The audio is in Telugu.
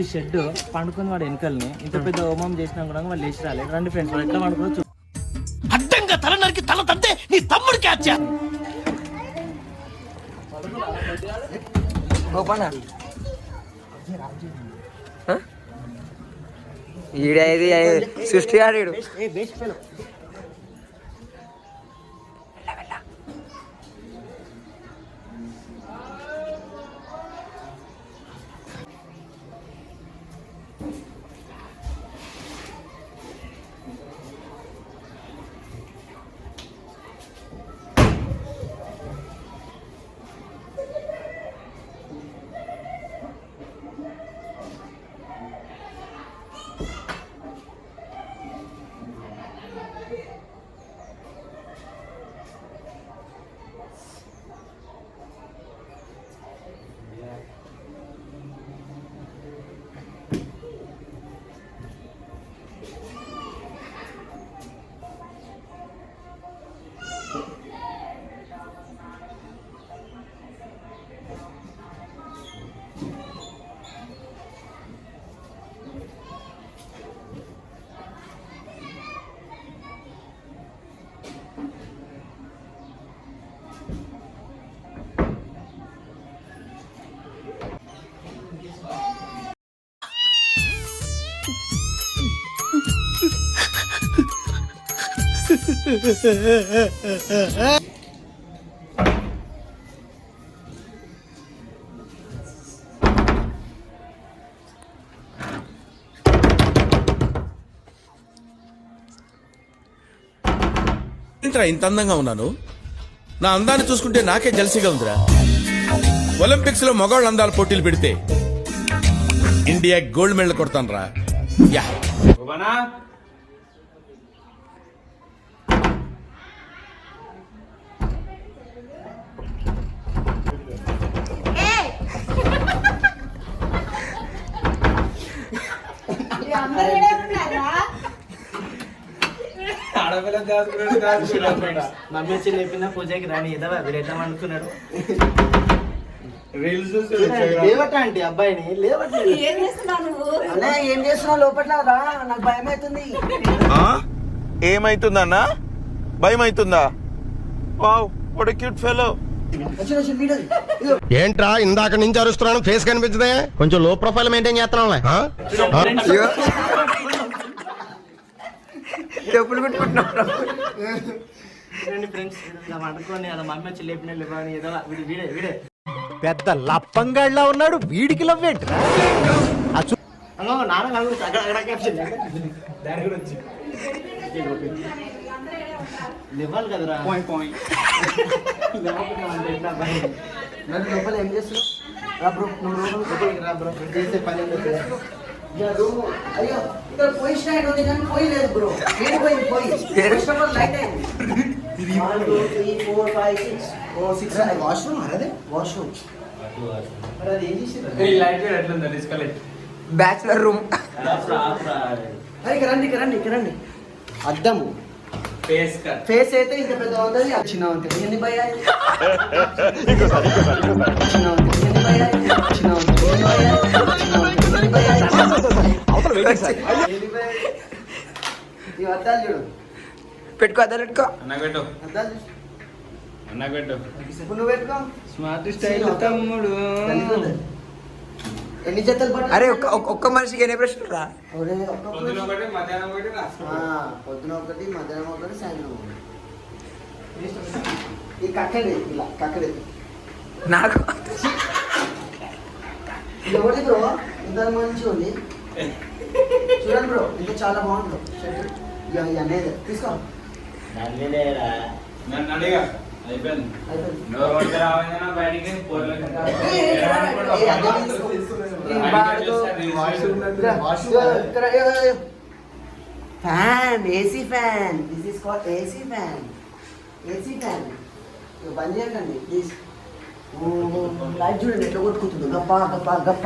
ఈ షెడ్ పండుకుని వాడు వెనకల్ని ఇంత పెద్ద హోమం చేసినా కూడా వాళ్ళు లేచి రాలేదు. రండి ఫ్రెండ్స్ వాడు ఎట్లా పండుకోవచ్చు. అడ్డంగా తల నరికి తల తంతే నీ తమ్ముడికి హత్య. ఈడేది సృష్టి ఆడాడు. ఏంట్రా ఇంత అందంగా ఉన్నాను? నా అందాన్ని చూసుకుంటే నాకే జల్సీగా ఉందిరా. ఒలింపిక్స్ లో మగవాళ్ళ అందాల పోటీలు పెడితే ఇండియా గోల్డ్ మెడల్ కొడతాను రా. యా మమ్మీ వచ్చి లేపిన పూజకి రాని ఎదవా వీడు ఎట్లా అనుకున్నాడు. లేవటండి అబ్బాయిని ఏం చేస్తున్నావు లోపల రా, నాకు భయం అవుతుంది. ఏమైతుందన్నా? భయం అవుతుందా? Wow what a cute fellow. ఏంట్రా ఇందాక నుంచి అరుస్తున్నాను, ఫేస్ కనిపించదే? కొంచెం లో ప్రొఫైల్ మెయింటైన్ చేస్తున్నాం. చెప్పులు పెట్టుకుంటున్నాం. ఫ్రెండ్స్ అనుకోని అలా మమ్మీ వచ్చి లేపిన లేవని ఎదవా వీడే వీడే పెద్ద లప్పంగాళ్ళ ఉన్నాడు, వీడికి లవ్వేంట్రా? నాన్న లేవాలి కదరా. లోపల ఏం చేస్తున్నావు? రా బ్రో, నువ్వు లోపలికి రా బ్రో, చేసే పని అయ్యో ఇక్కడ పోయి స్టాండ్ ఉంది కానీ పోయి లేదు బ్రో. నేను పోయి లైట్ అయింది. 1 2 3 4 5 6 వాష్రూమ్. అదే వాష్రూమ్. అది ఏం చేసి బ్యాచులర్ రూమ్. ఇక్కడ రండి. అద్దము ఫేస్ అయితే ఇంత పెద్ద ఉంటుంది, చిన్న ఉంటుంది. ఎన్ని భయ ఈ అద్దాలు చూడు. పెట్టుకో, అద్దాలు పెట్టుకో. నువ్వు పెట్టుకో. స్మార్ట్ స్టైల్ తమ్ముడు. ఎన్ని జతలు పట్టు? అరే ఒక్క మనిషికి ఎన్ని ప్రశ్నలు రా? పొద్దున ఒకటి, మధ్యాహ్నం ఒకటి, సాయంత్రం ఒకటి. ఈ కక్కడే ఇలా కక్కడే నాకు ఇది ఒకటి బ్రో. ఇంత మంచిగా ఉంది చూడండి బ్రో, ఇది చాలా బాగుంటుంది. అనేది తీసుకో. Fan, AC fan. This is called AC fan. బంద్ చేయకండి ప్లీజ్. లైట్ చూడండి ఎట్లా కొట్టుకుంటుందో. గప్ప గప్ప గప్ప.